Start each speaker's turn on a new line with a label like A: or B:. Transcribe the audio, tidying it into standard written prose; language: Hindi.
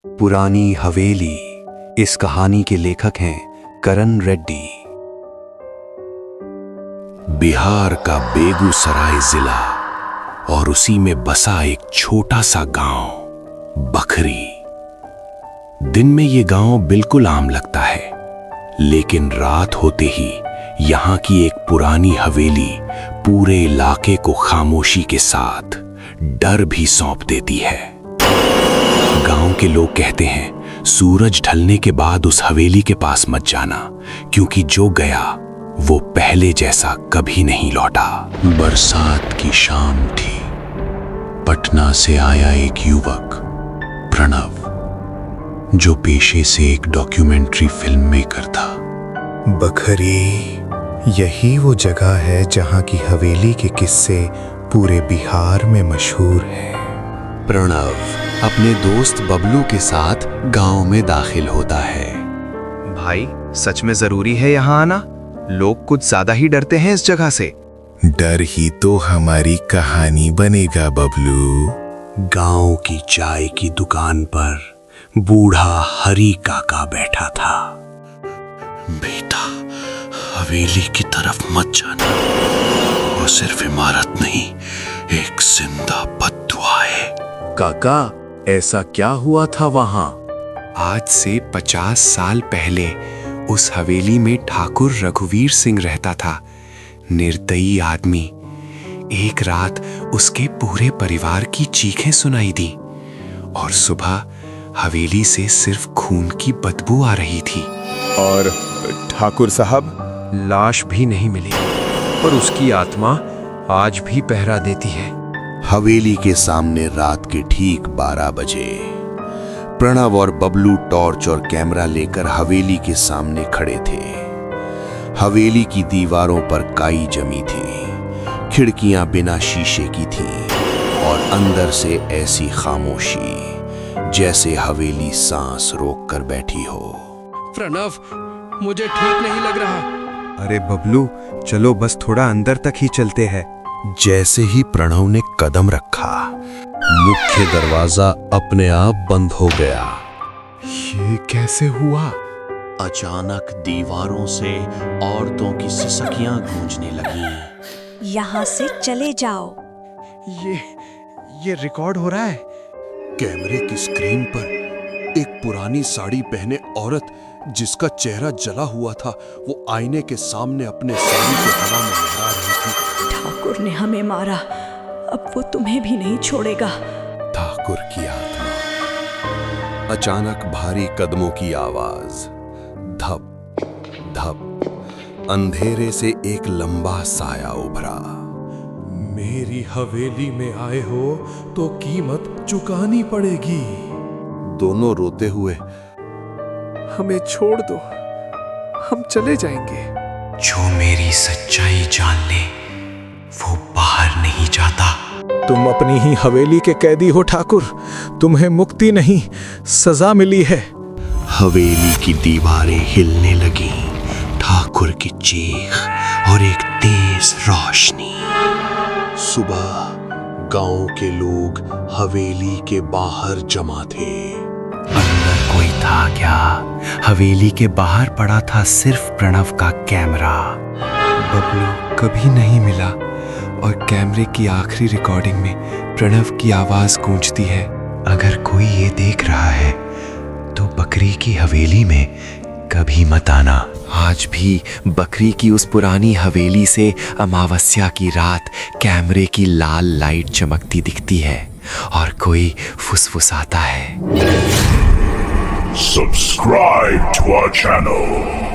A: पुरानी हवेली। इस कहानी के लेखक हैं करण रेड्डी।
B: बिहार का बेगूसराय जिला और उसी में बसा एक छोटा सा गांव बखरी। दिन में ये गांव बिल्कुल आम लगता है, लेकिन रात होते ही यहाँ की एक पुरानी हवेली पूरे इलाके को खामोशी के साथ डर भी सौंप देती है। गांव के लोग कहते हैं सूरज ढलने के बाद उस हवेली के पास मत जाना, क्योंकि जो गया वो पहले जैसा कभी नहीं लौटा। बरसात की शाम थी। पटना से आया एक युवक प्रणव, जो पेशे से एक डॉक्यूमेंट्री फिल्म मेकर था।
C: बखरी, यही वो जगह है जहां की हवेली के किस्से पूरे बिहार में मशहूर हैं।
A: प्रणव अपने दोस्त बबलू के साथ गांव में दाखिल होता है।
D: भाई, सच में जरूरी है यहाँ आना? लोग कुछ ज्यादा ही डरते हैं इस जगह से।
C: डर ही तो हमारी कहानी बनेगा बबलू।
B: गांव की चाय की दुकान पर बूढ़ा हरी काका बैठा था। बेटा, हवेली की तरफ मत जाना। वो सिर्फ इमारत नहीं, एक जिंदा बद्दुआ है।
E: काका, ऐसा क्या हुआ था वहां?
D: आज से 50 साल पहले उस हवेली में ठाकुर रघुवीर सिंह रहता था। निर्दयी आदमी। एक रात उसके पूरे परिवार की चीखें सुनाई दी और सुबह हवेली से सिर्फ खून की बदबू आ रही थी।
E: और ठाकुर साहब?
D: लाश भी नहीं मिली, पर उसकी आत्मा आज भी पहरा देती है।
B: हवेली के सामने रात के ठीक 12 बजे प्रणव और बबलू टॉर्च और कैमरा लेकर हवेली के सामने खड़े थे। हवेली की दीवारों पर काई जमी थी, खिड़कियां बिना शीशे की थीं और अंदर से ऐसी खामोशी जैसे हवेली सांस रोक कर बैठी हो।
F: प्रणव, मुझे ठीक नहीं लग रहा।
D: अरे बबलू, चलो बस थोड़ा अंदर तक ही चलते हैं।
B: जैसे ही प्रणव ने कदम रखा, मुख्य दरवाजा अपने आप बंद हो गया।
E: ये कैसे हुआ?
B: अचानक दीवारों से औरतों की सिसकियां गूंजने लगीं।
G: यहाँ से चले जाओ।
D: ये रिकॉर्ड हो रहा है।
B: कैमरे की स्क्रीन पर एक पुरानी साड़ी पहने औरत, जिसका चेहरा जला हुआ था, वो आईने के सामने अपने साड़ी को हवा में लहरा रही थी।
G: ठाकुर ने हमें मारा, अब वो तुम्हें भी नहीं छोड़ेगा।
B: ठाकुर की आत्मा। अचानक भारी कदमों की आवाज। धप धप। अंधेरे से एक लंबा साया उभरा।
H: मेरी हवेली में आए हो तो कीमत चुकानी पड़ेगी।
B: दोनों रोते हुए,
H: हमें छोड़ दो, हम चले जाएंगे।
B: जो मेरी सच्चाई जान ले वो बाहर नहीं जाता।
H: तुम अपनी ही हवेली के कैदी हो ठाकुर, तुम्हें मुक्ति नहीं, सजा मिली है।
B: हवेली की दीवारें हिलने लगीं। ठाकुर की चीख और एक तेज रोशनी। सुबह गांव के लोग हवेली के बाहर जमा थे।
A: अंदर कोई था क्या? हवेली के बाहर पड़ा था सिर्फ प्रणव का कैमरा।
D: बबलू कभी नहीं मिला और कैमरे की आखिरी रिकॉर्डिंग में प्रणव की आवाज गूंजती है।
A: अगर कोई ये देख रहा है तो बकरी की हवेली में कभी मत आना।
D: आज भी बकरी की उस पुरानी हवेली से अमावस्या की रात कैमरे की लाल लाइट चमकती दिखती है और कोई फुसफुसाता है।
I: Subscribe to our channel.